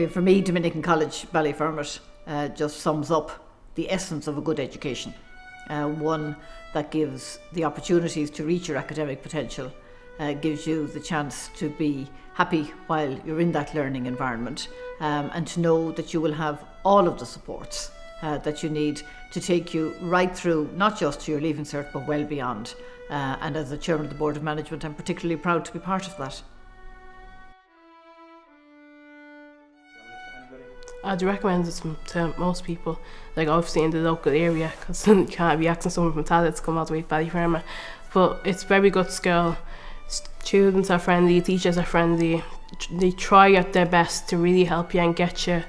for me, Dominic College, Ballyfermot, just sums up the essence of a good education. One that gives the opportunities to reach your academic potential, gives you the chance to be happy while you're in that learning environment, and to know that you will have all of the supports that you need to take you right through, not just to your Leaving Cert, but well beyond. And as the Chairman of the Board of Management, I'm particularly proud to be part of that. I'd recommend it to most people, like obviously in the local area, because you can't be asking someone from Tallaght to come all the way to Ballyfermot. But it's a very good school. Students are friendly, teachers are friendly. They try at their best to really help you and get you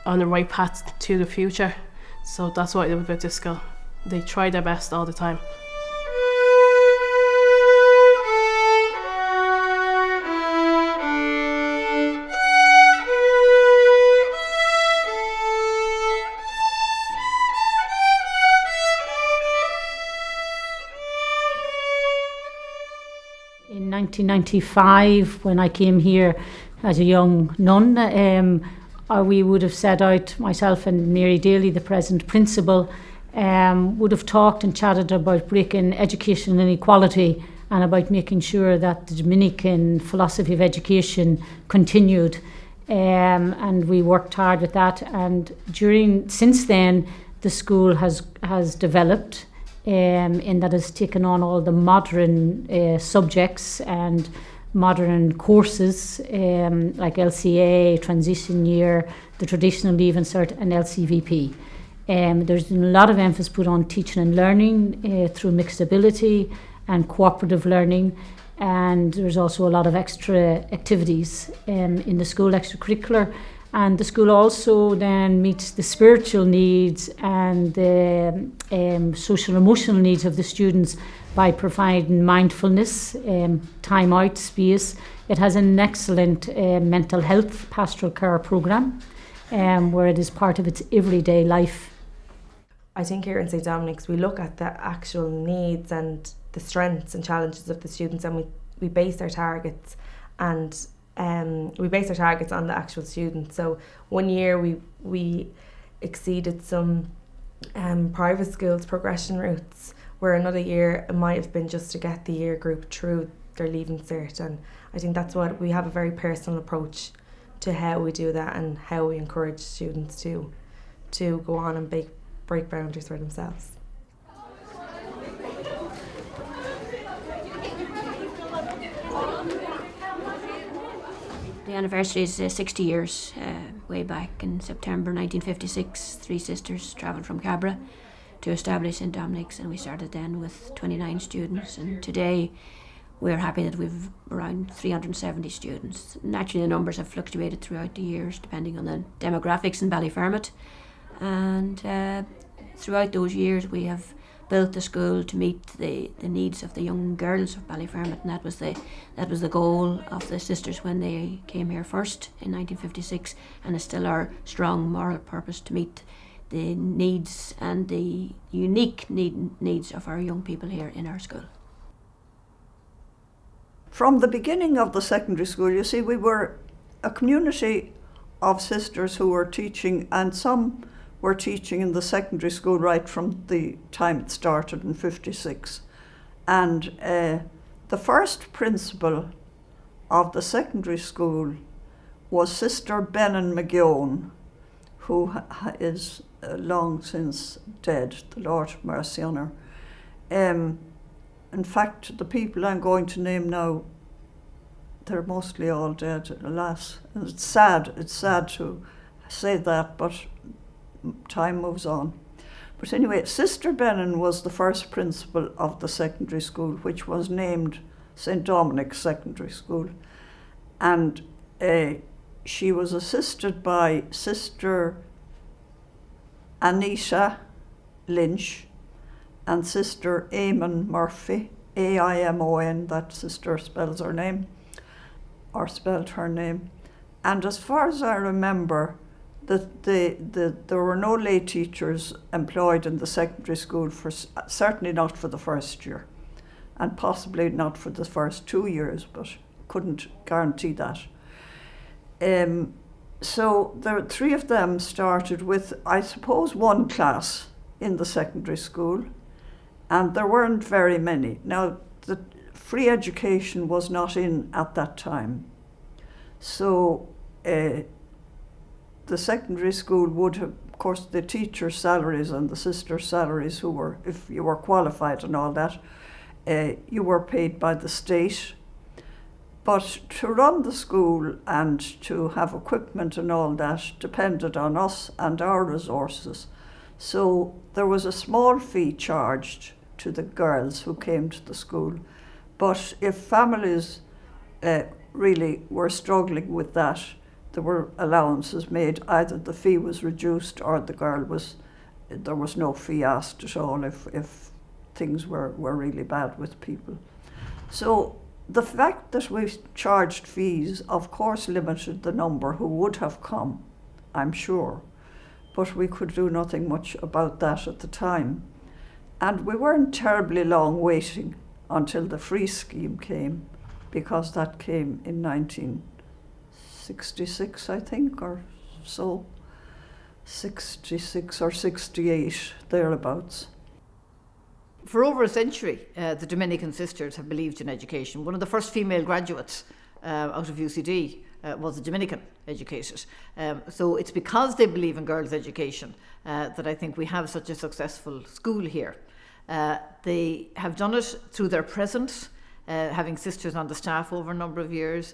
on the right path to the future. So that's what I love about this school. They try their best all the time. In 1995, when I came here as a young nun, we would have set out, myself and Mary Daly, the present principal, would have talked and chatted about breaking education inequality and about making sure that the Dominican philosophy of education continued. And we worked hard with that. And since then, the school has developed. In that has taken on all the modern subjects and modern courses like LCA, transition year, the traditional Leaving Cert and LCVP. There's been a lot of emphasis put on teaching and learning through mixed ability and cooperative learning, and there's also a lot of extra activities in the school, extracurricular. And the school also then meets the spiritual needs and the social emotional needs of the students by providing mindfulness, time out, space. It has an excellent mental health pastoral care programme where it is part of its everyday life. I think here in St Dominic's we look at the actual needs and the strengths and challenges of the students, and we base our targets on the actual students. So one year we exceeded some private schools' progression routes, where another year it might have been just to get the year group through their Leaving Cert. And I think that's what we have, a very personal approach to how we do that and how we encourage students to go on and break boundaries for themselves. The anniversary is 60 years. Way back in September 1956, three sisters travelled from Cabra to establish St Dominic's, and we started then with 29 students, and today we're happy that we've around 370 students. Naturally, the numbers have fluctuated throughout the years depending on the demographics in Ballyfermot, and throughout those years we have built the school to meet the needs of the young girls of Ballyfermot, and that was the goal of the sisters when they came here first in 1956, and it's still our strong moral purpose to meet the needs and the unique needs of our young people here in our school. From the beginning of the secondary school, you see, we were a community of sisters who were teaching, and some were teaching in the secondary school right from the time it started in 56. And the first principal of the secondary school was Sister Benin McGeown, who is long since dead, the Lord have mercy on her. In fact, the people I'm going to name now, they're mostly all dead, alas. And it's sad to say that, but time moves on. But anyway, Sister Benin was the first principal of the secondary school, which was named St Dominic's Secondary School. And she was assisted by Sister Anita Lynch and Sister Eamon Murphy, Aimon, that sister spells her name, or spelled her name. And as far as I remember, there were no lay teachers employed in the secondary school, certainly not for the first year, and possibly not for the first 2 years, but couldn't guarantee that. So the three of them started with, I suppose, one class in the secondary school, and there weren't very many. Now, the free education was not in at that time. So the secondary school would have, of course, the teachers' salaries and the sisters' salaries, who were, if you were qualified and all that, you were paid by the state. But to run the school and to have equipment and all that depended on us and our resources. So there was a small fee charged to the girls who came to the school. But if families really were struggling with that, there were allowances made. Either the fee was reduced or there was no fee asked at all if things were really bad with people. So the fact that we charged fees, of course, limited the number who would have come, I'm sure. But we could do nothing much about that at the time. And we weren't terribly long waiting until the free scheme came, because that came in 1966, I think, or so. 66 or 68, thereabouts. For over a century, the Dominican sisters have believed in education. One of the first female graduates out of UCD was a Dominican educated. So it's because they believe in girls' education that I think we have such a successful school here. They have done it through their presence, having sisters on the staff over a number of years.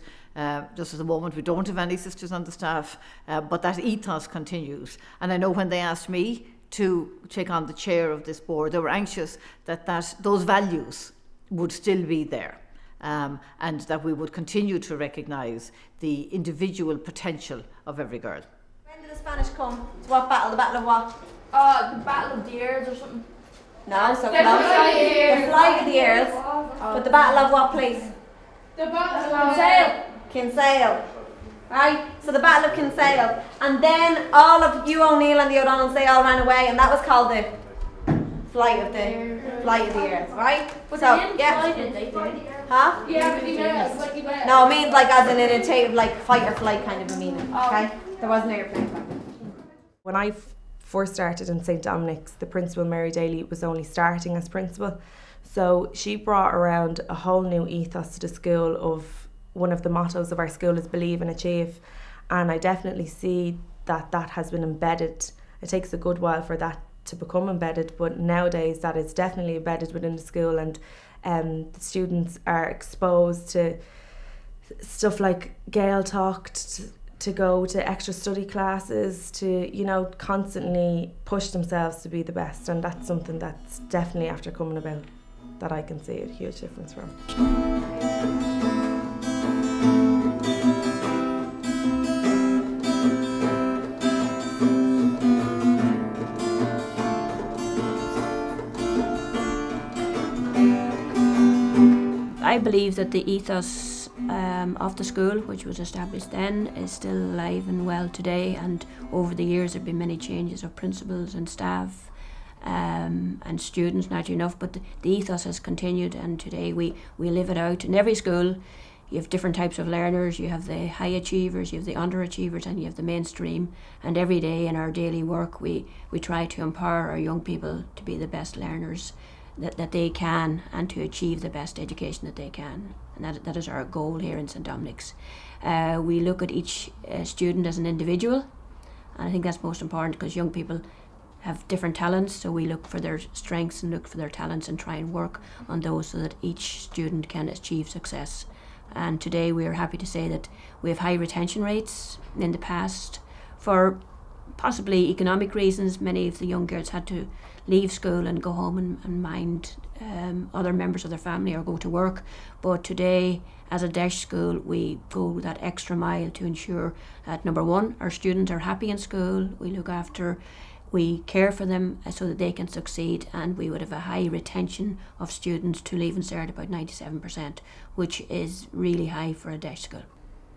Just at the moment we don't have any sisters on the staff, but that ethos continues. And I know when they asked me to take on the chair of this board, they were anxious that those values would still be there, and that we would continue to recognise the individual potential of every girl. When did the Spanish come? To what battle? The Battle of what? The Battle of the Ears or something. No, so close. The Flag of the Ears. But the Battle of what place? The Battle of Kinsale. Kinsale. Right? So the Battle of Kinsale. And then all of you O'Neill and the O'Donnells, they all ran away, and that was called the Flight of the Ears, right? But so, they didn't fly, did they? Huh? Yeah, but they did. No, it means like as in an initiative, like fight or flight kind of a meaning. Okay? There wasn't airplanes back then. When I first started in St Dominic's, the principal, Mary Daly, was only starting as principal. So she brought around a whole new ethos to the school. Of one of the mottos of our school is believe and achieve. And I definitely see that has been embedded. It takes a good while for that to become embedded, but nowadays that is definitely embedded within the school, and the students are exposed to stuff like Gael talk, to go to extra study classes, to, constantly push themselves to be the best. And that's something that's definitely, after coming about, that I can see a huge difference from. I believe that the ethos of the school, which was established then, is still alive and well today, and over the years there have been many changes of principals and staff and students, not enough, but the ethos has continued, and today we live it out. In every school you have different types of learners. You have the high achievers, you have the underachievers, and you have the mainstream, and every day in our daily work we try to empower our young people to be the best learners that they can, and to achieve the best education that they can. And that is our goal here in St Dominic's. We look at each student as an individual, and I think that's most important, because young people have different talents, so we look for their strengths and look for their talents and try and work on those so that each student can achieve success. And today we are happy to say that we have high retention rates. In the past, for possibly economic reasons, many of the young girls had to leave school and go home and mind other members of their family or go to work. But today, as a DEIS school, we go that extra mile to ensure that, number one, our students are happy in school, we care for them so that they can succeed, and we would have a high retention of students to leave and start, about 97%, which is really high for a DEIS school.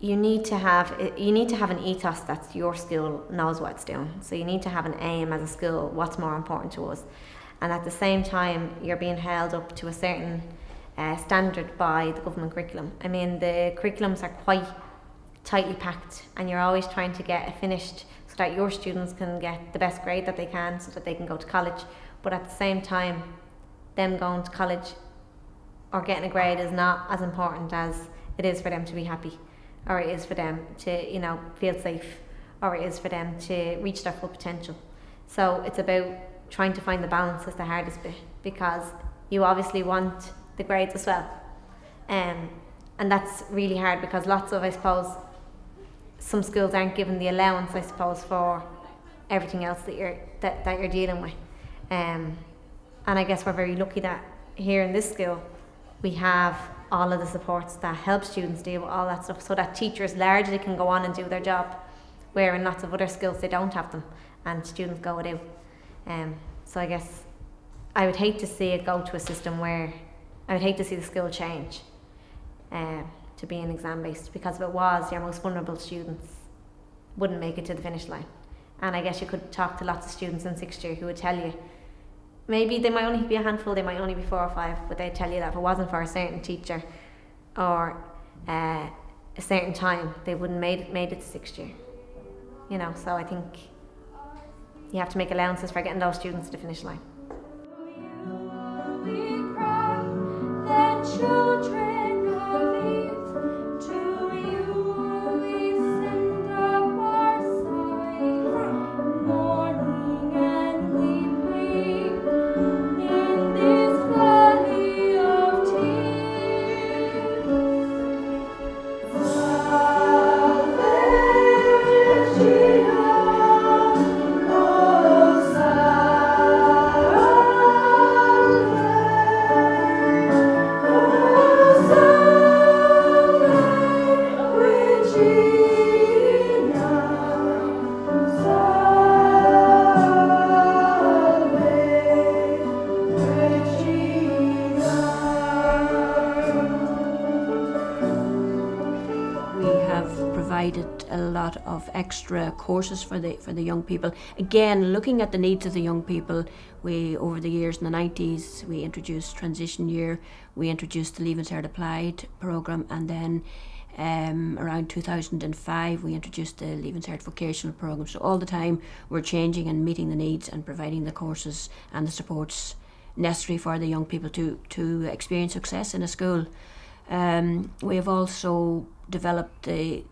You need to have an ethos that your school knows what it's doing. So you need to have an aim as a school, what's more important to us. And at the same time, you're being held up to a certain standard by the government curriculum. I mean, the curriculums are quite tightly packed, and you're always trying to get it finished so that your students can get the best grade that they can so that they can go to college. But at the same time, them going to college or getting a grade is not as important as it is for them to be happy, or it is for them to, you know, feel safe, or it is for them to reach their full potential. So it's about trying to find the balance is the hardest bit, because you obviously want the grades as well. And that's really hard, because lots of, I suppose, some schools aren't given the allowance, I suppose, for everything else that you're dealing with. And I guess we're very lucky that here in this school we have all of the supports that help students deal with all that stuff, so that teachers largely can go on and do their job, where in lots of other schools they don't have them and students go without. So I guess I would hate to see it go to a system where, I would hate to see the school change to be an exam based, because if it was, your most vulnerable students wouldn't make it to the finish line. And I guess you could talk to lots of students in 6th year who would tell you, maybe they might only be a handful, they might only be 4 or 5, but they'd tell you that if it wasn't for a certain teacher or a certain time, they wouldn't made it to 6th year. You know, so I think you have to make allowances for getting those students to the finish line. A lot of extra courses for the young people. Again, looking at the needs of the young people, we, over the years in the 90s, we introduced transition year, we introduced the Leaving Cert Applied programme, and then around 2005 we introduced the Leaving Cert Vocational programme. So all the time we're changing and meeting the needs and providing the courses and the supports necessary for the young people to experience success in a school. We have also developed the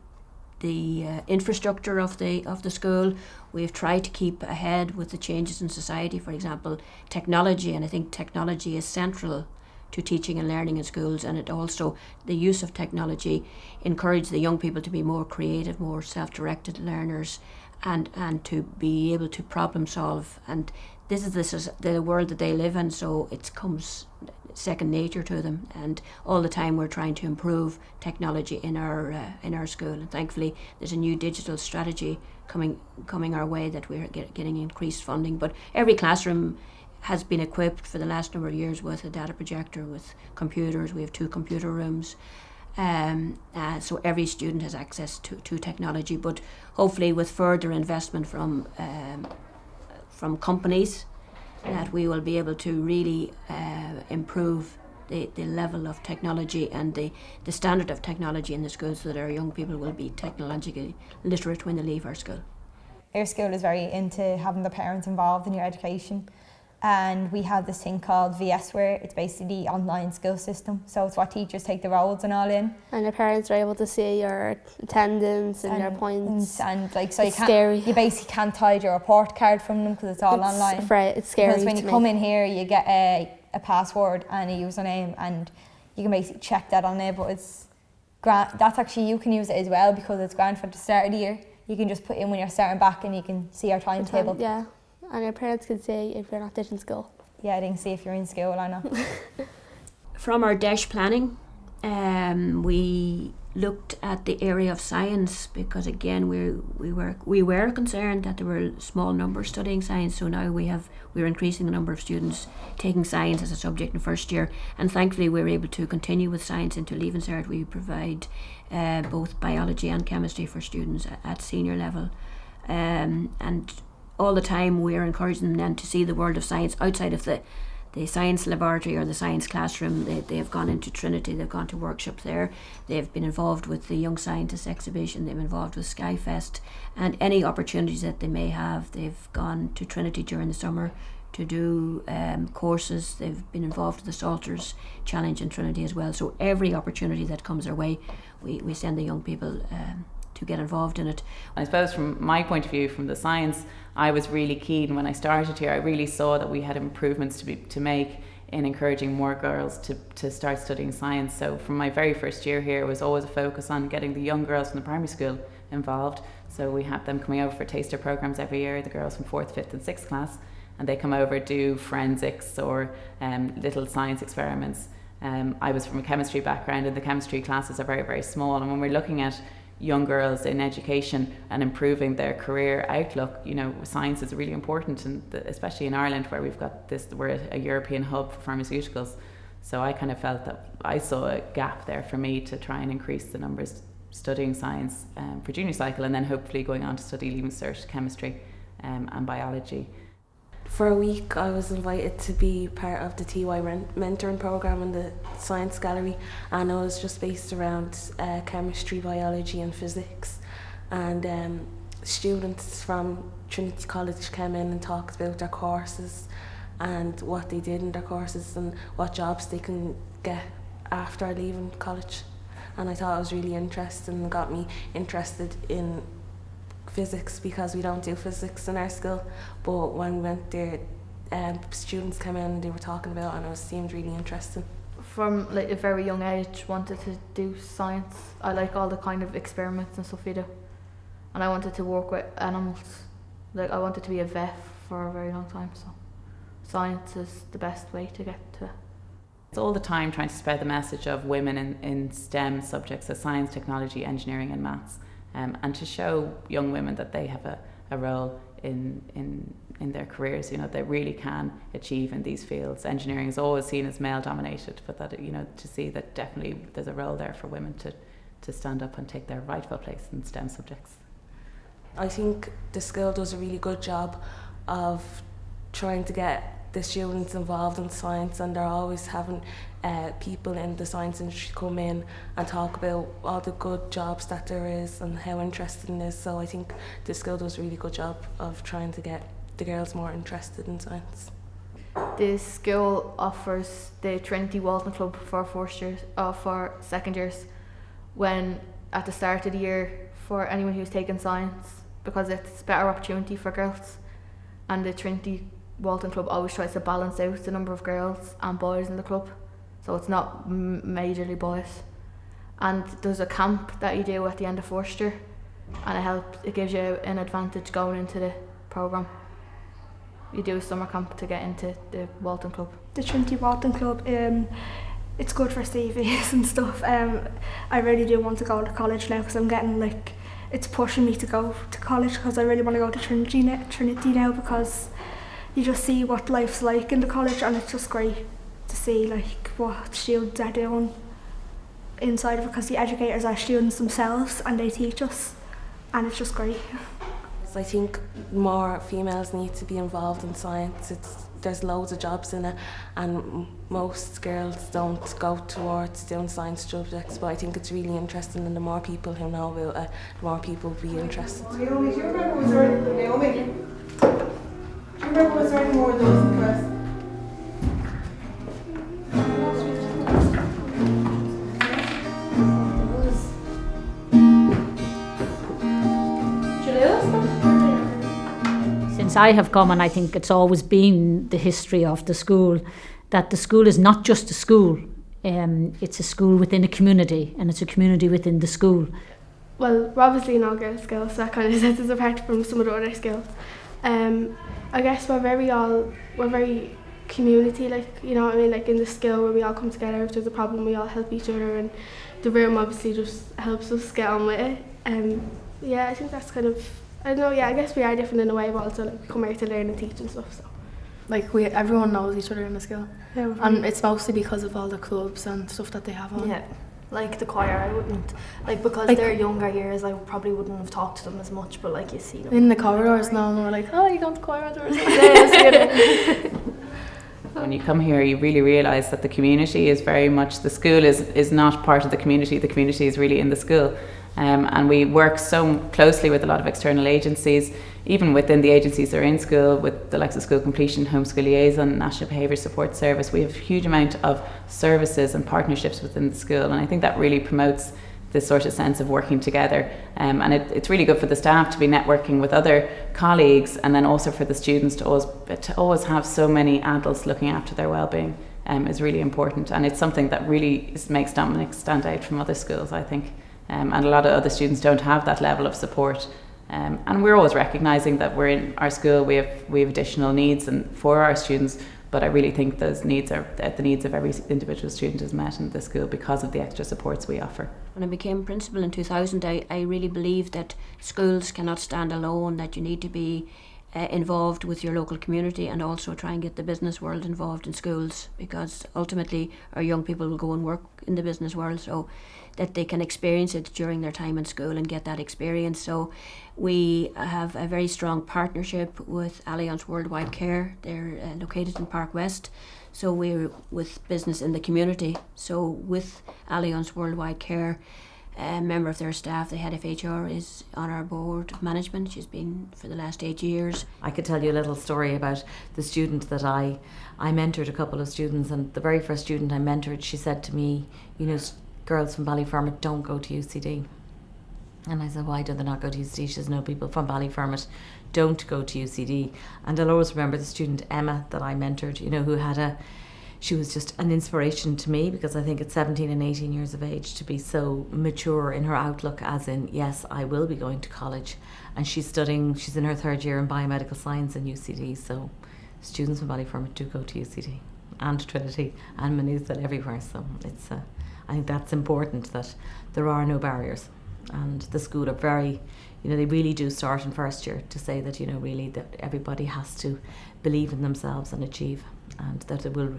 infrastructure of the school. We've tried to keep ahead with the changes in society, for example, technology, and I think technology is central to teaching and learning in schools, and it also, the use of technology encourages the young people to be more creative, more self-directed learners, and to be able to problem solve. And this is the world that they live in, so it comes second nature to them, and all the time we're trying to improve technology in our school. And thankfully there's a new digital strategy coming our way that we're getting increased funding. But every classroom has been equipped for the last number of years with a data projector, with computers. We have 2 computer rooms, so every student has access to technology. But hopefully with further investment from companies, that we will be able to really improve the level of technology and the standard of technology in the schools, so that our young people will be technologically literate when they leave our school. Our school is very into having the parents involved in your education, and we have this thing called VSware. It's basically the online school system, so it's what teachers take the roles and all in. And your parents are able to see your attendance and your points. And like, so it's scary. You basically can't hide your report card from them because it's all online. It's scary. Because when you come in here, you get a password and a username, and you can basically check that on there. But it's grand. That's actually, you can use it as well, because it's grand for the start of the year. You can just put in when you're starting back, and you can see your timetable. Yeah. And your parents can see if you're not in school. Yeah, they can see if you're in school or not. From our DESH planning, we looked at the area of science, because again we were concerned that there were small numbers studying science. So now we're increasing the number of students taking science as a subject in first year, and thankfully we're able to continue with science into Leaving Cert. We provide both biology and chemistry for students at senior level, and all the time we're encouraging them then to see the world of science outside of the the science laboratory or the science classroom. They have gone into Trinity, they've gone to workshops there, they've been involved with the Young Scientists exhibition, they've been involved with Skyfest, and any opportunities that they may have, they've gone to Trinity during the summer to do courses. They've been involved with the Salters Challenge in Trinity as well. So every opportunity that comes our way, we send the young people to get involved in it. I suppose from my point of view, from the science, I was really keen when I started here. I really saw that we had improvements to make in encouraging more girls to start studying science. So from my very first year here, was always a focus on getting the young girls from the primary school involved. So we had them coming over for taster programs every year, the girls from 4th, 5th and 6th class, and they come over, do forensics or little science experiments. I was from a chemistry background, and the chemistry classes are very, very small, and when we're looking at young girls in education and improving their career outlook, you know, science is really important, and especially in Ireland where we've got this, we're a European hub for pharmaceuticals. So I kind of felt that I saw a gap there for me to try and increase the numbers studying science for junior cycle, and then hopefully going on to study Leaving Cert chemistry and biology. For a week I was invited to be part of the TY mentoring programme in the Science Gallery, and it was just based around chemistry, biology and physics, and students from Trinity College came in and talked about their courses and what they did in their courses and what jobs they can get after leaving college, and I thought it was really interesting and got me interested in physics, because we don't do physics in our school, but when we went there, students came in and they were talking about it, and it seemed really interesting. From like a very young age, wanted to do science. I like all the kind of experiments and stuff you do, and I wanted to work with animals. Like I wanted to be a vet for a very long time, so science is the best way to get to. It's all the time trying to spread the message of women in STEM subjects, so science, technology, engineering and maths. And to show young women that they have a role in their careers, you know, they really can achieve in these fields. Engineering is always seen as male dominated, but that, you know, to see that definitely there's a role there for women to stand up and take their rightful place in STEM subjects. I think the school does a really good job of trying to get the students involved in science, and they're always having people in the science industry come in and talk about all the good jobs that there is and how interesting it is. So I think the school does a really good job of trying to get the girls more interested in science. The school offers the Trinity Walton Club for first years, for second years, when at the start of the year for anyone who's taken science, because it's a better opportunity for girls, and the Trinity Walton Club always tries to balance out the number of girls and boys in the club, so it's not majorly boys. And there's a camp that you do at the end of first year, and it gives you an advantage going into the programme. You do a summer camp to get into the Walton Club. The Trinity Walton Club, it's good for CVs and stuff. I really do want to go to college now, because I'm getting it's pushing me to go to college, because I really want to go to Trinity now, because you just see what life's like in the college, and it's just great to see what students are doing inside of it, because the educators are students themselves and they teach us, and it's just great. So I think more females need to be involved in science. There's loads of jobs in it, and most girls don't go towards doing science subjects, but I think it's really interesting, and the more people who know about it, the more people will be interested. Naomi, do you remember was there any more of those in class? Since I have come, and I think it's always been the history of the school, that the school is not just a school, it's a school within a community, and it's a community within the school. Well, we're obviously an all-girls school, so that kind of sets us apart from some of the other schools. I guess we're very community, you know what I mean, in the school where we all come together. If there's a problem, we all help each other, and the room obviously just helps us get on with it. Yeah, I think that's kind of, I don't know, yeah, I guess we are different in a way, but also we come here to learn and teach and stuff, so. Everyone knows each other in the school, Yeah, and it's mostly because of all the clubs and stuff that they have on. Yeah, the choir, I wouldn't, because they're younger years, I probably wouldn't have talked to them as much, but you see them. In the corridors now, and we're like, oh, you going to choir? When when you come here, you really realise that the community is very much, the school is not part of the community is really in the school. And we work so closely with a lot of external agencies, even within the agencies that are in school, with the likes of School Completion, Homeschool Liaison, National Behaviour Support Service. We have a huge amount of services and partnerships within the school, and I think that really promotes this sort of sense of working together. And it's really good for the staff to be networking with other colleagues, and then also for the students to always have so many adults looking after their well-being is really important. And it's something that really makes Dominic stand out from other schools, I think. And a lot of other students don't have that level of support. And we're always recognising that we're in our school, we have additional needs and for our students, but I really think those needs are, the needs of every individual student is met in the school because of the extra supports we offer. When I became principal in 2000, I really believed that schools cannot stand alone, that you need to be involved with your local community and also try and get the business world involved in schools, because ultimately our young people will go and work in the business world, so that they can experience it during their time in school and get that experience. So we have a very strong partnership with Allianz Worldwide Care. They're located in Park West, so we're with business in the community. So with Allianz Worldwide Care, a member of their staff, the head of HR, is on our board of management. She's been for the last 8 years. I could tell you a little story about the student that I mentored, a couple of students, and the very first student I mentored, she said to me, you know, girls from Ballyfermot don't go to UCD. And I said, why do they not go to UCD? She says, no, people from Ballyfermot don't go to UCD. And I'll always remember the student Emma that I mentored, you know, who had she was just an inspiration to me, because I think at 17 and 18 years of age to be so mature in her outlook, as in, yes, I will be going to college. And she's in her third year in biomedical science in UCD. So students from Ballyfermot do go to UCD and Trinity and Maynooth and everywhere. So it's I think that's important, that there are no barriers. And the school are very, you know, they really do start in first year to say that, you know, really that everybody has to believe in themselves and achieve, and that it will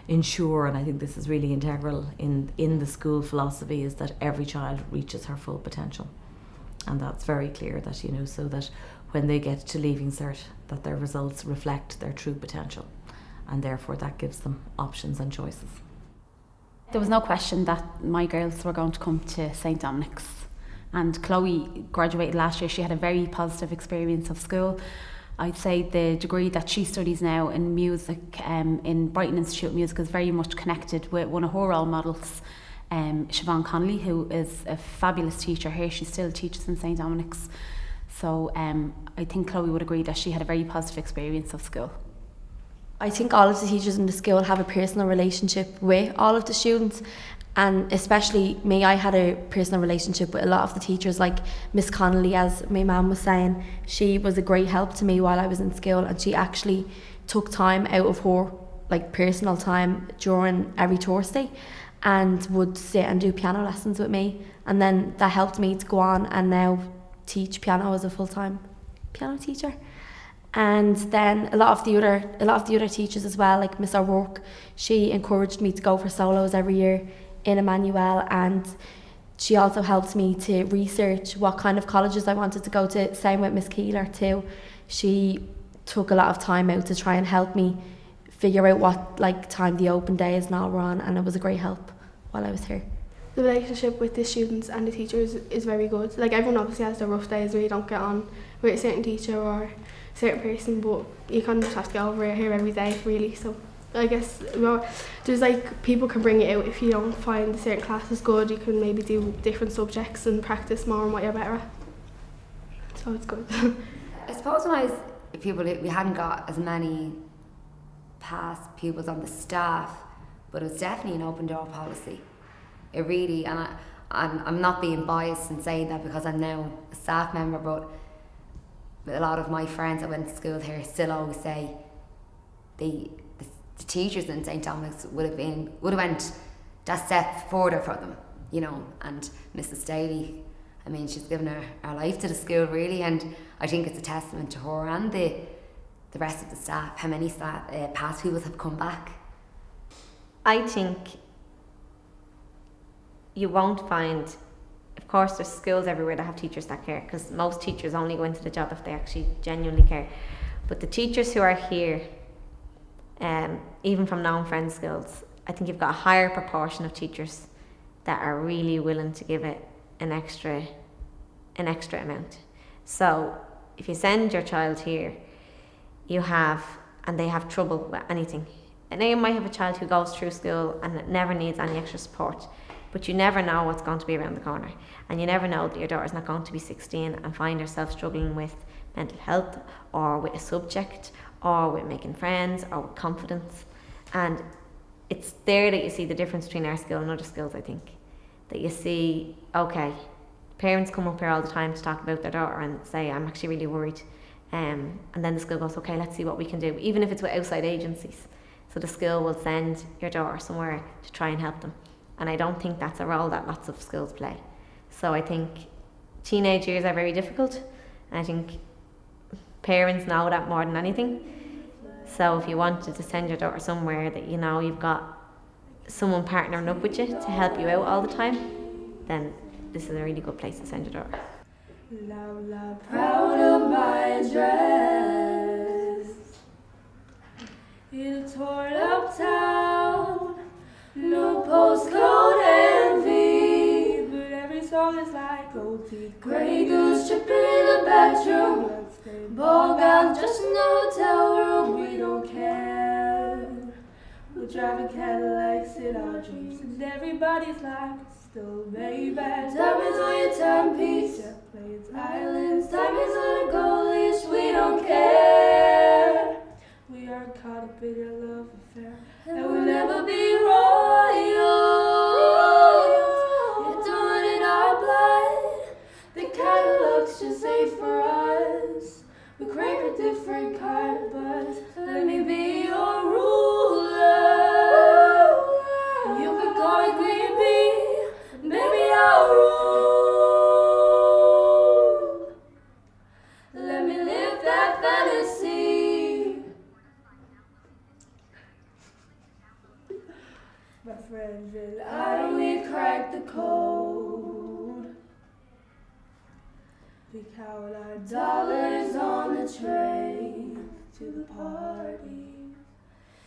ensure, and I think this is really integral in the school philosophy, is that every child reaches her full potential. And that's very clear, that, you know, so that when they get to Leaving Cert, that their results reflect their true potential, and therefore that gives them options and choices. There was no question that my girls were going to come to St Dominic's, and Chloe graduated last year. She had a very positive experience of school. I'd say the degree that she studies now in music in Brighton Institute of Music is very much connected with one of her role models, Siobhan Connolly, who is a fabulous teacher here. She still teaches in St Dominic's. So I think Chloe would agree that she had a very positive experience of school. I think all of the teachers in the school have a personal relationship with all of the students, and especially me, I had a personal relationship with a lot of the teachers, like Miss Connolly, as my mum was saying. She was a great help to me while I was in school, and she actually took time out of her personal time during every Thursday and would sit and do piano lessons with me, and then that helped me to go on and now teach piano as a full-time piano teacher. And then a lot of the other teachers as well, like Miss O'Rourke, she encouraged me to go for solos every year in Emmanuel, and she also helped me to research what kind of colleges I wanted to go to. Same with Miss Keeler too. She took a lot of time out to try and help me figure out what time the open days and all were on, and it was a great help while I was here. The relationship with the students and the teachers is very good. Like, everyone obviously has their rough days where you don't get on with a certain teacher or a certain person, but you kind of just have to get over it here every day, really. So I guess there's people can bring it out. If you don't find a certain class is good, you can maybe do different subjects and practice more on what you're better at. So it's good. I suppose when I was a pupil, we hadn't got as many past pupils on the staff, but it was definitely an open door policy. It really, and I'm not being biased in saying that because I'm now a staff member, but a lot of my friends that went to school here still always say the teachers in St Dominic's would have went that step further for them, you know. And Mrs Daly, I mean, she's given her life to the school really, and I think it's a testament to her and the rest of the staff, how many past pupils have come back. I think you won't find, of course there's schools everywhere that have teachers that care, because most teachers only go into the job if they actually genuinely care, but the teachers who are here even from known friend schools, I think you've got a higher proportion of teachers that are really willing to give it an extra amount. So if you send your child here, and they have trouble with anything. And now you might have a child who goes through school and it never needs any extra support, but you never know what's going to be around the corner. And you never know that your daughter's not going to be 16 and find herself struggling with mental health or with a subject or with making friends or with confidence. And it's there that you see the difference between our school and other schools, I think. That you see, okay, parents come up here all the time to talk about their daughter and say, I'm actually really worried. And then the school goes, okay, let's see what we can do, even if it's with outside agencies. So the school will send your daughter somewhere to try and help them. And I don't think that's a role that lots of schools play. So I think teenage years are very difficult. And I think parents know that more than anything. So if you wanted to send your daughter somewhere that you know you've got someone partnering up with you to help you out all the time, then this is a really good place to send your daughter. Proud of my dress in a torn up town, no postcode envy, but every song is like gold teeth. Grey goose tripping in the bedroom, ball gowns just in the hotel room. We don't care, we're driving Cadillacs in our dreams, and everybody's like, still baby, diamonds on your timepiece, jet planes, islands, diamonds on a gold leash. We don't care, we are caught up in your love affair, and we'll never be royal. You're doing in our blood, the kind of looks just ain't for us. We crave a different kind of buzz, so let me be your ruler. You could call me Queen Bee, baby, I'll rule. Let me live that fantasy. My friends and I, we cracked the code. We count our dollars on the train to the party.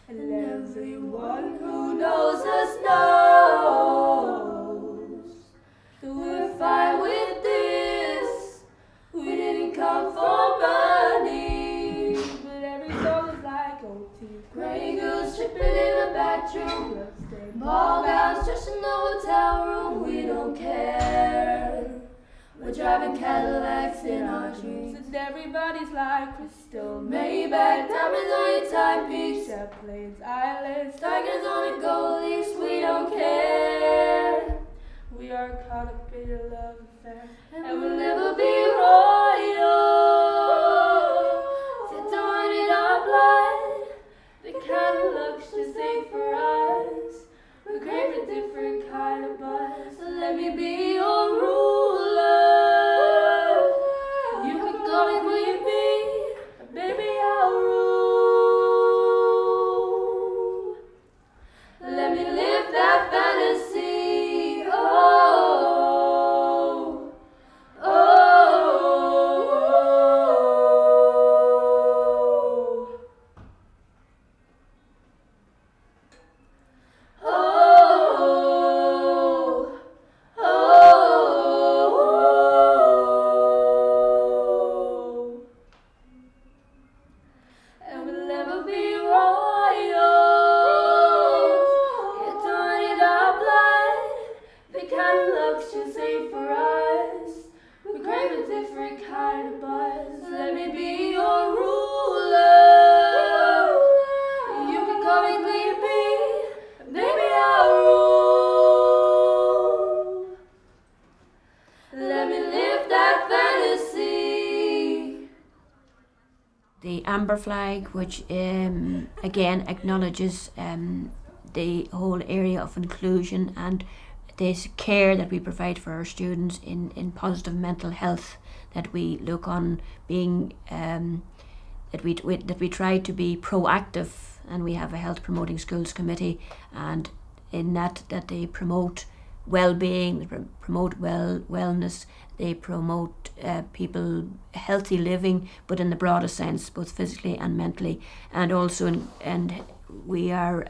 And everyone who knows us knows that we're fine with this. We didn't come for money, but every song is like old teeth. Grey goose tripping in the bedroom, ball gowns just in the hotel room. We don't care, we're driving Cadillacs in our dreams, and everybody's like crystal Maybach, diamonds on your timepiece, jet planes, islands, tigers on a gold leash. We don't care, we are caught up in your love affair, and we'll never be royal. You're doing in our blood, the kind of looks just ain't for us. We crave a different kind of buzz, so let me be your ruler. You can call me Queen Bee, but baby, I'll rule. Let me live that fantasy. Oh, oh, oh, oh. And we'll never be royal. You're doing it our blood, the kind of looks just ain't for us. We crave a different kind of buzz. Let me be your ruler. You can call me Queen Bee, baby, I'll rule. Let me live that fantasy. The amber flag, which again acknowledges the whole area of inclusion and this care that we provide for our students in positive mental health, that we look on being that we try to be proactive, and we have a health promoting schools committee, and in that they promote well-being, they promote wellness, they promote people healthy living, but in the broader sense, both physically and mentally, and also and we are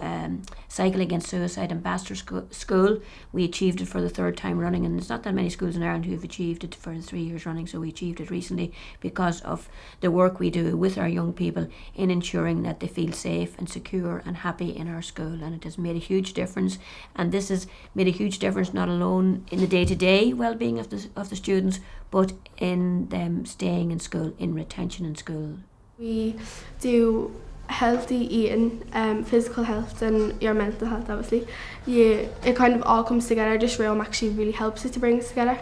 Cycle Against Suicide Ambassador School. We achieved it for the 3rd time running, and there's not that many schools in Ireland who've achieved it for 3 years running, so we achieved it recently because of the work we do with our young people in ensuring that they feel safe and secure and happy in our school, and it has made a huge difference. And this has made a huge difference not alone in the day-to-day well-being of the students, but in them staying in school, in retention in school. We do healthy eating, physical health and your mental health obviously. It kind of all comes together. This room actually really helps it to bring us together.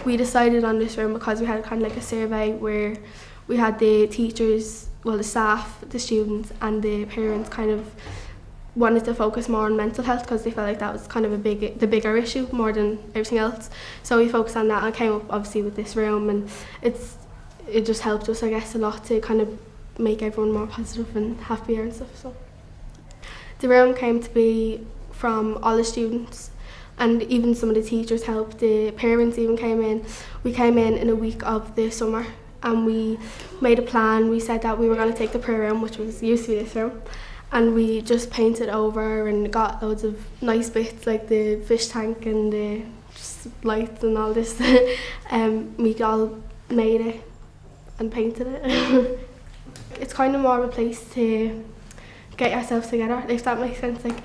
We decided on this room because we had kind of like a survey where we had the teachers, well the staff, the students and the parents kind of wanted to focus more on mental health because they felt like that was kind of the bigger issue more than everything else. So we focused on that and came up obviously with this room, and it just helped us I guess a lot to kind of make everyone more positive and happier and stuff. So the room came to be from all the students, and even some of the teachers helped. The parents even came in. We came in a week of the summer and we made a plan. We said that we were going to take the prayer room, which was used to be this room, and we just painted over and got loads of nice bits like the fish tank and the just lights and all this. We all made it and painted it. It's kind of more of a place to get yourself together, if that makes sense. Like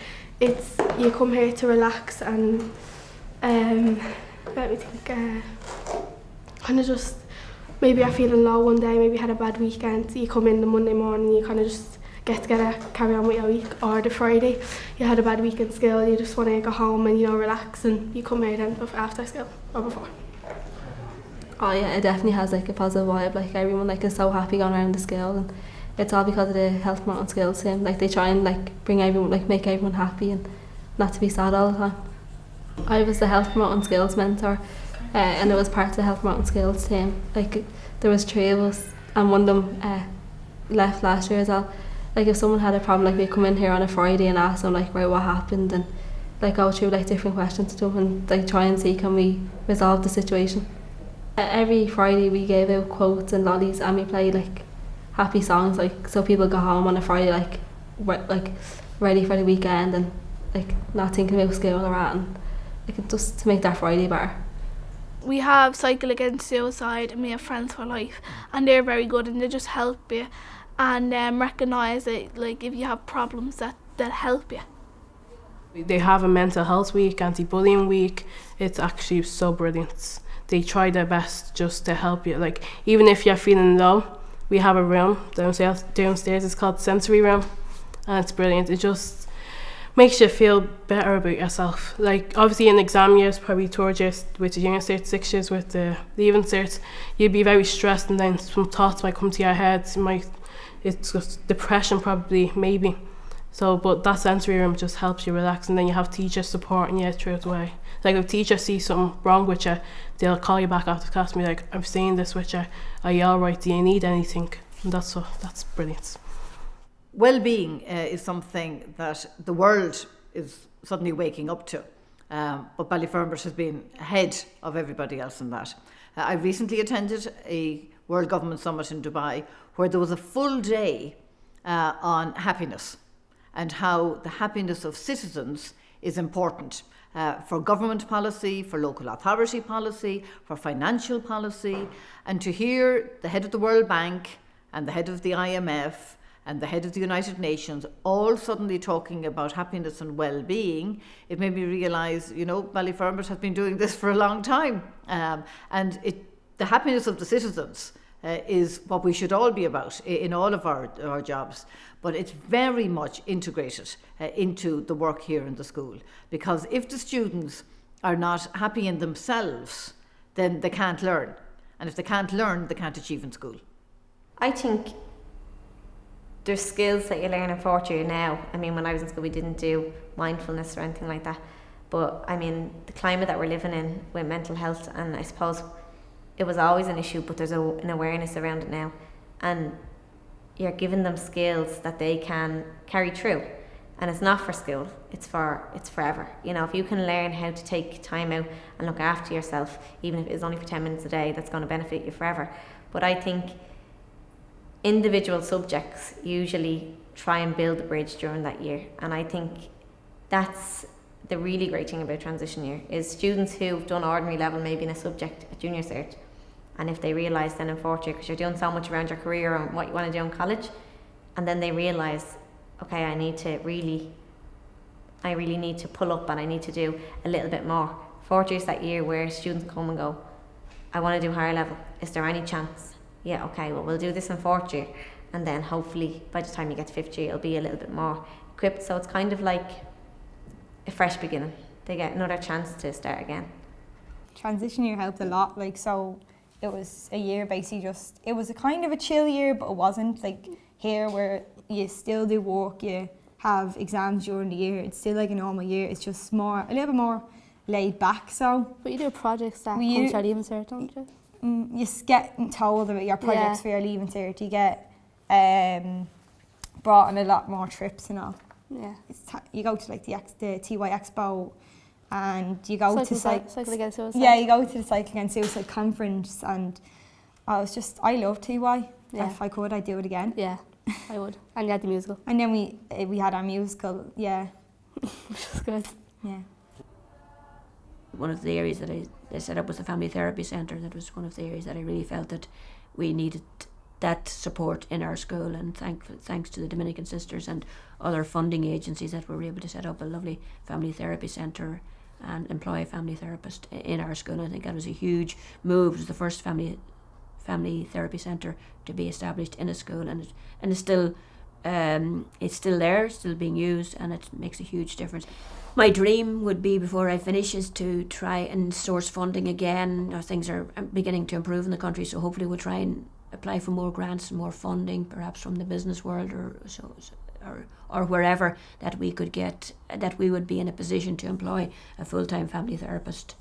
you come here to relax and let me think, kind of just maybe you're feeling low one day, maybe you had a bad weekend, you come in the Monday morning, you kind of just get together, carry on with your week, or the Friday you had a bad week in school, you just want to go home and relax, and you come here then after school or before. Oh yeah, it definitely has like a positive vibe. Like everyone like is so happy going around the school, and it's all because of the health promoting skills team. Like they try and like bring everyone, like make everyone happy and not to be sad all the time. I was the health promoting skills mentor, and I was part of the health promoting skills team. Like there was 3 of us, and one of them left last year as well. Like if someone had a problem, like we'd come in here on a Friday and ask them like right what happened, and like go through like different questions to them and like try and see can we resolve the situation. Every Friday we gave out quotes and lollies, and we played like happy songs, like so people go home on a Friday like ready for the weekend and like not thinking about school or that, and like just to make that Friday better. We have Cycle Against Suicide and we have Friends for Life, and they're very good and they just help you and recognise that like if you have problems they'll help you. They have a mental health week, anti-bullying week. It's actually so brilliant. They try their best just to help you. Like even if you're feeling low, we have a room downstairs. It's called Sensory Room, and it's brilliant. It just makes you feel better about yourself. Like obviously in exam years, probably towards years with the junior cert, 6 years with the leaving certs, you'd be very stressed, and then some thoughts might come to your head. It's just depression probably, maybe. So, but that sensory room just helps you relax, and then you have teachers supporting you throughout the way. Like if teachers see something wrong with you, they'll call you back after class and be like, I'm seeing this with you, are you alright, do you need anything? And that's brilliant. Well-being is something that the world is suddenly waking up to, but Ballyfermot has been ahead of everybody else in that. I recently attended a World Government Summit in Dubai where there was a full day on happiness and how the happiness of citizens is important for government policy, for local authority policy, for financial policy. And to hear the head of the World Bank and the head of the IMF and the head of the United Nations all suddenly talking about happiness and well-being, it made me realise, Ballyfermot has been doing this for a long time. And the happiness of the citizens is what we should all be about in all of our jobs. But it's very much integrated into the work here in the school, because if the students are not happy in themselves, then they can't learn. And if they can't learn, they can't achieve in school. I think there's skills that you learn in 4th year now. I mean, when I was in school, we didn't do mindfulness or anything like that. But I mean, the climate that we're living in with mental health, and I suppose it was always an issue, but there's an awareness around it now. And you're giving them skills that they can carry through. And it's not for school, it's forever. If you can learn how to take time out and look after yourself, even if it's only for 10 minutes a day, that's going to benefit you forever. But I think individual subjects usually try and build the bridge during that year. And I think that's the really great thing about transition year, is students who've done ordinary level maybe in a subject at junior cert, and if they realise then in fourth year, because you're doing so much around your career and what you want to do in college, and then they realise, okay, I really need to pull up and I need to do a little bit more. Fourth year is that year where students come and go, I want to do higher level, is there any chance? Yeah, okay, well we'll do this in fourth year, and then hopefully by the time you get to fifth year it'll be a little bit more equipped. So it's kind of like a fresh beginning. They get another chance to start again. Transition year helped a lot, like, so it was a year basically it was a kind of a chill year, but it wasn't like here where you still do work, you have exams during the year, it's still like a normal year, it's just a little bit more laid back. So but you do projects that come to your leaving cert, don't you? You just get told about your projects for your leaving cert, you get brought on a lot more trips and all. Yeah. You go to like the TY Expo, and you go to Cycle Against Suicide. Yeah, you go to the Cycle Against Suicide conference, and I love TY. Yeah. If I could, I'd do it again. Yeah, I would. And you had the musical. And then we had our musical, yeah. Which was good. Yeah. One of the areas that I set up was the Family Therapy Centre. That was one of the areas that I really felt that we needed that support in our school, and thanks to the Dominican sisters and other funding agencies that were able to set up a lovely family therapy centre and employ a family therapist in our school. I think that was a huge move. It was the first family therapy centre to be established in a school, and it's still there, still being used, and it makes a huge difference. My dream would be, before I finish, is to try and source funding again. Things are beginning to improve in the country, so hopefully we'll try and apply for more grants and more funding, perhaps from the business world or wherever, that we could get, that we would be in a position to employ a full-time family therapist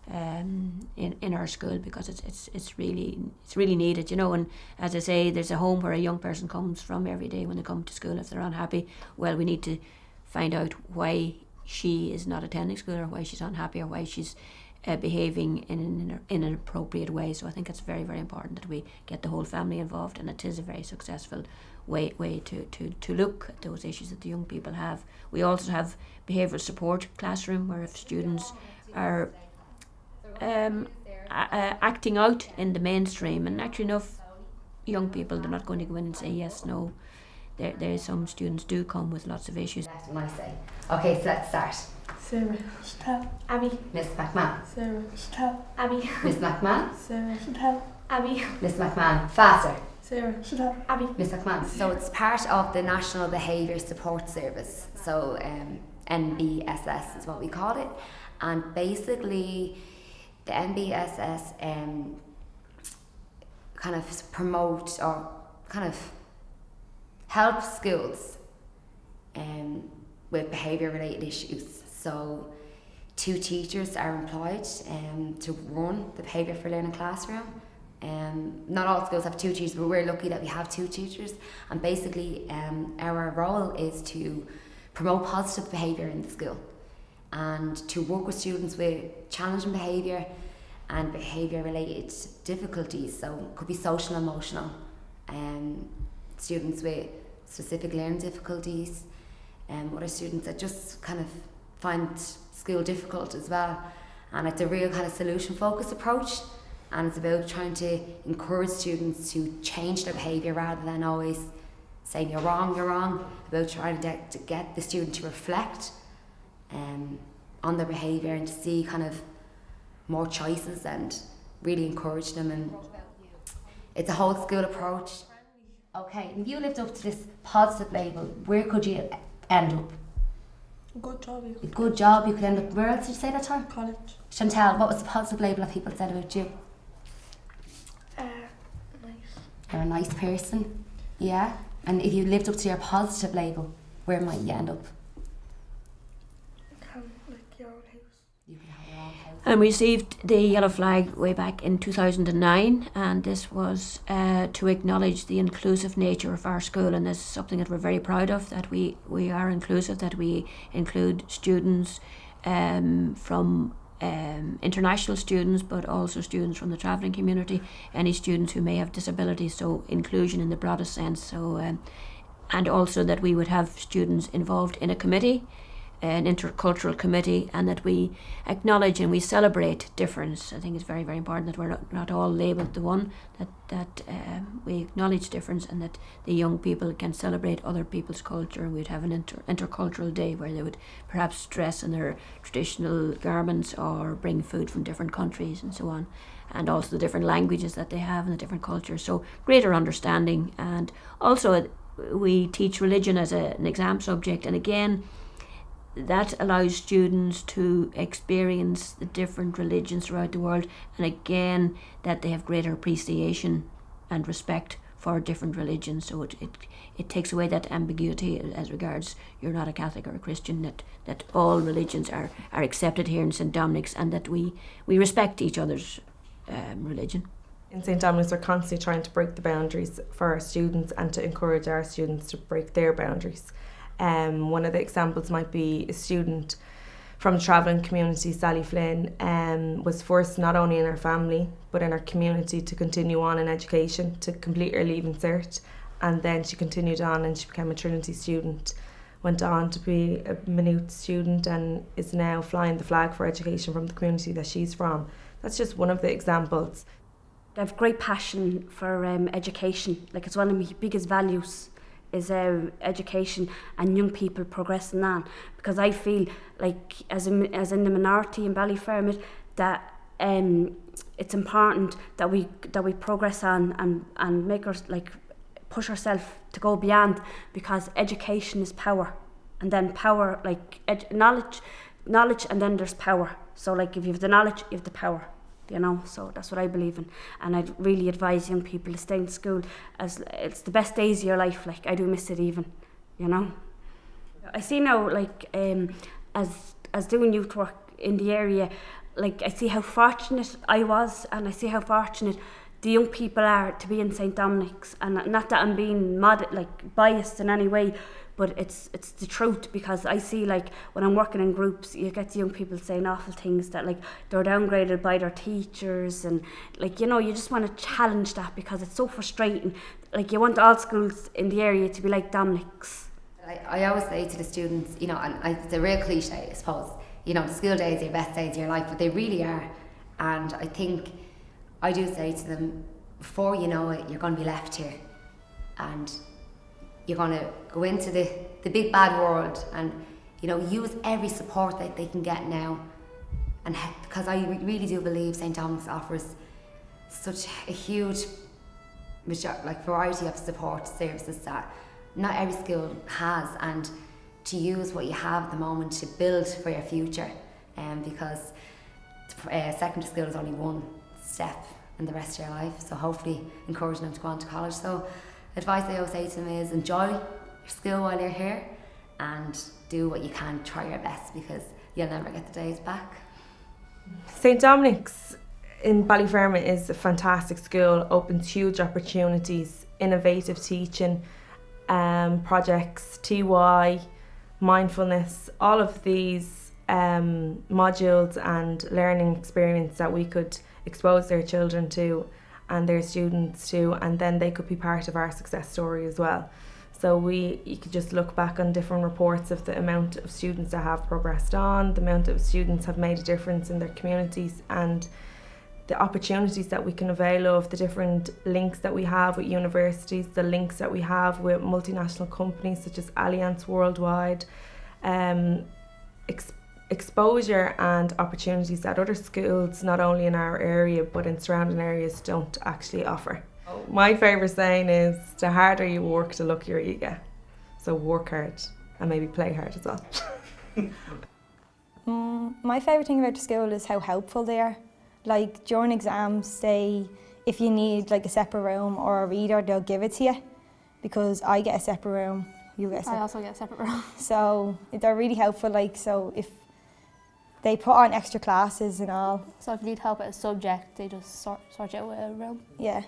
in our school, because it's really needed, you know. And as I say, there's a home where a young person comes from every day when they come to school. If they're unhappy, well, we need to find out why she is not attending school, or why she's unhappy, or why she's behaving in an appropriate way. So I think it's very, very important that we get the whole family involved, and it is a very successful way to look at those issues that the young people have. We also have behavioural support classroom, where if students are acting out in the mainstream, and naturally enough, young people, they're not going to go in and say yes, no. There some students do come with lots of issues. When I say, okay, so let's start. Sarah, stop. Abby. Miss McMahon. Sarah, stop. Abby. Miss McMahon. Sarah, stop. Abby. Miss McMahon. Faster. Sarah, stop. Abby. Miss McMahon. So it's part of the National Behaviour Support Service. So NBSS is what we call it. And basically the NBSS kind of promote, or kind of help schools with behaviour related issues. So 2 teachers are employed to run the Behaviour for Learning classroom. Not all schools have 2 teachers, but we're lucky that we have 2 teachers. And basically our role is to promote positive behaviour in the school, and to work with students with challenging behaviour and behaviour related difficulties. So it could be social and emotional, students with specific learning difficulties, other students that just kind of find school difficult as well. And it's a real kind of solution focused approach, and it's about trying to encourage students to change their behaviour rather than always saying you're wrong, about trying to get the student to reflect on their behaviour, and to see kind of more choices, and really encourage them. And it's a whole school approach. Okay, if you lived up to this positive label, where could you end up? Good job. A good job, you could end up. Where else did you say that time? College. Chantal, what was the positive label that people said about you? Nice. You're a nice person. Yeah. And if you lived up to your positive label, where might you end up? Like your own house. You could have your own house. And we received the yellow flag way back in 2009, and this was to acknowledge the inclusive nature of our school, and this is something that we're very proud of, that we are inclusive, that we include students from international students, but also students from the travelling community, any students who may have disabilities, so inclusion in the broadest sense. So and also that we would have students involved in a committee, an intercultural committee, and that we acknowledge and we celebrate difference. I think it's very, very important that we're not all labelled the one, that we acknowledge difference, and that the young people can celebrate other people's culture. And we'd have an intercultural day where they would perhaps dress in their traditional garments or bring food from different countries and so on, and also the different languages that they have and the different cultures. So greater understanding. And also we teach religion as an exam subject, and again, that allows students to experience the different religions throughout the world, and again that they have greater appreciation and respect for different religions. So it takes away that ambiguity as regards you're not a Catholic or a Christian, that all religions are accepted here in St. Dominic's, and that we respect each other's religion. In St. Dominic's, we're constantly trying to break the boundaries for our students and to encourage our students to break their boundaries. One of the examples might be a student from the travelling community, Sally Flynn, was forced not only in her family but in her community to continue on in education, to complete her Leaving Cert, and then she continued on and she became a Trinity student, went on to be a Maynooth student, and is now flying the flag for education from the community that she's from. That's just one of the examples. I have great passion for education. Like, it's one of my biggest values is education and young people progressing on, because I feel like as in the minority in Ballyfermot that it's important that we progress on and make us like push ourselves to go beyond, because education is power, and then power like knowledge, and then there's power. So like if you have the knowledge, you have the power. You know, so that's what I believe in, and I'd really advise young people to stay in school, as it's the best days of your life. Like, I do miss it even, you know. I see now, like as doing youth work in the area, like I see how fortunate I was, and I see how fortunate the young people are to be in St. Dominic's, and not that I'm being biased in any way, but it's the truth, because I see, like, when I'm working in groups, you get the young people saying awful things that, like, they're downgraded by their teachers, and, like, you know, you just want to challenge that, because it's so frustrating. Like, you want all schools in the area to be like Dominic's. I always say to the students, you know, and it's a real cliche, I suppose, you know, the school days are your best days of your life, but they really are. And I think I do say to them, before you know it, you're going to be left here, and you're going to go into the big bad world, and, you know, use every support that they can get now. And because I really do believe St. Dominic's offers such a huge variety of support services that not every school has, and to use what you have at the moment to build for your future, because secondary school is only one step in the rest of your life, so hopefully encouraging them to go on to college. So advice I always say to them is enjoy your school while you're here, and do what you can, try your best, because you'll never get the days back. St. Dominic's in Ballyfermot is a fantastic school, opens huge opportunities, innovative teaching, projects, TY, mindfulness, all of these modules and learning experience that we could expose their children to and their students to, and then they could be part of our success story as well. So you could just look back on different reports of the amount of students that have progressed on, the amount of students have made a difference in their communities, and the opportunities that we can avail of, the different links that we have with universities, the links that we have with multinational companies such as Allianz Worldwide, exposure and opportunities that other schools, not only in our area but in surrounding areas, don't actually offer. My favourite saying is, the harder you work, the luckier you get. So work hard and maybe play hard as well. My favourite thing about the school is how helpful they are. Like, during exams, if you need like a separate room or a reader, they'll give it to you, because I get a separate room, you get a separate. I also get a separate room. So they're really helpful. Like, so if they put on extra classes and all. So if you need help at a subject, they just sort you out with a room. Yeah.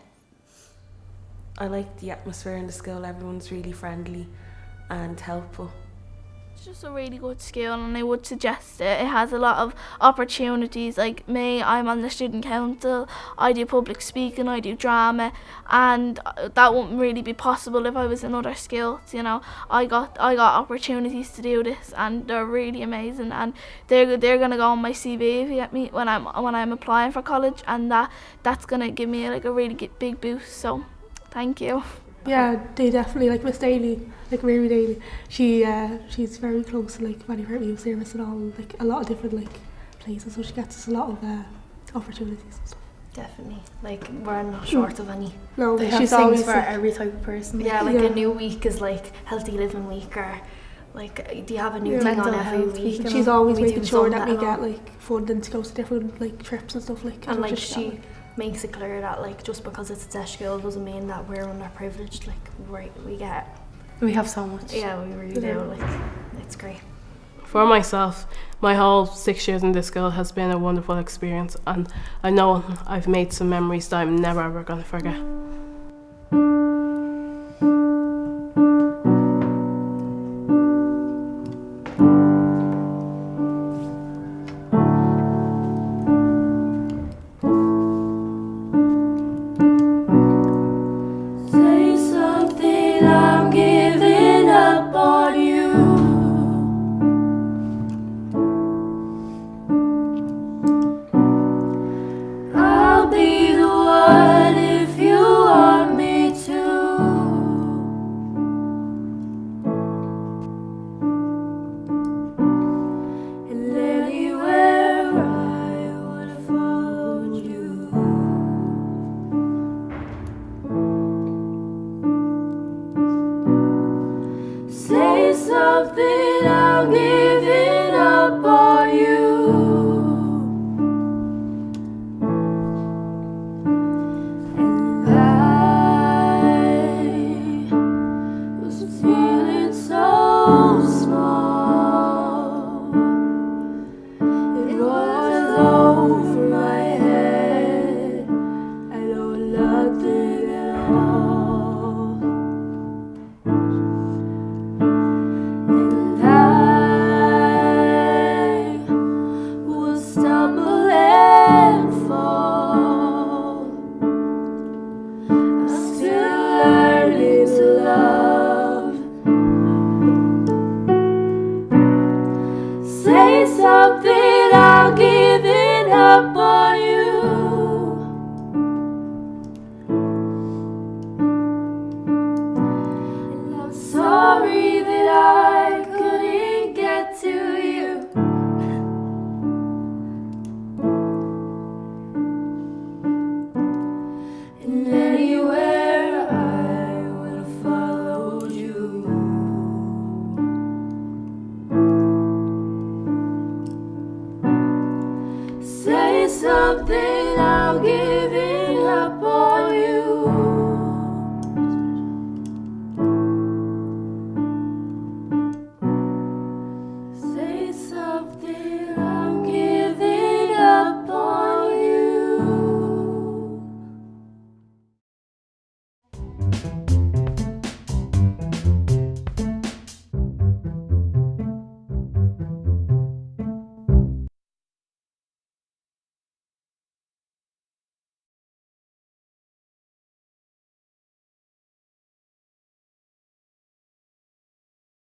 I like the atmosphere in the school. Everyone's really friendly and helpful. It's just a really good school, and I would suggest it. It has a lot of opportunities. Like me, I'm on the student council, I do public speaking, I do drama, and that wouldn't really be possible if I was in other schools, you know. I got opportunities to do this, and they're really amazing, and they're gonna go on my CV if you get me when I'm applying for college, and that's gonna give me like a really big boost. So thank you. Yeah, they definitely, like Miss Daly, like Mary Daly, she's very close to like Ballyfermot Youth Service and all, like a lot of different like places, so she gets us a lot of opportunities and stuff. Definitely, like we're not short of any. No, they have she's things always for like, every type of person. Yeah, like a new week is like healthy living week, or like do you have a new thing on every week? And she's always making sure that we get like funding to go to different like trips and stuff like. And like she makes it clear that like just because it's a school doesn't mean that we're underprivileged. Like We have so much. Yeah, we really do. Like it's great. For myself, my whole 6 years in this school has been a wonderful experience, and I know I've made some memories that I'm never ever going to forget. Something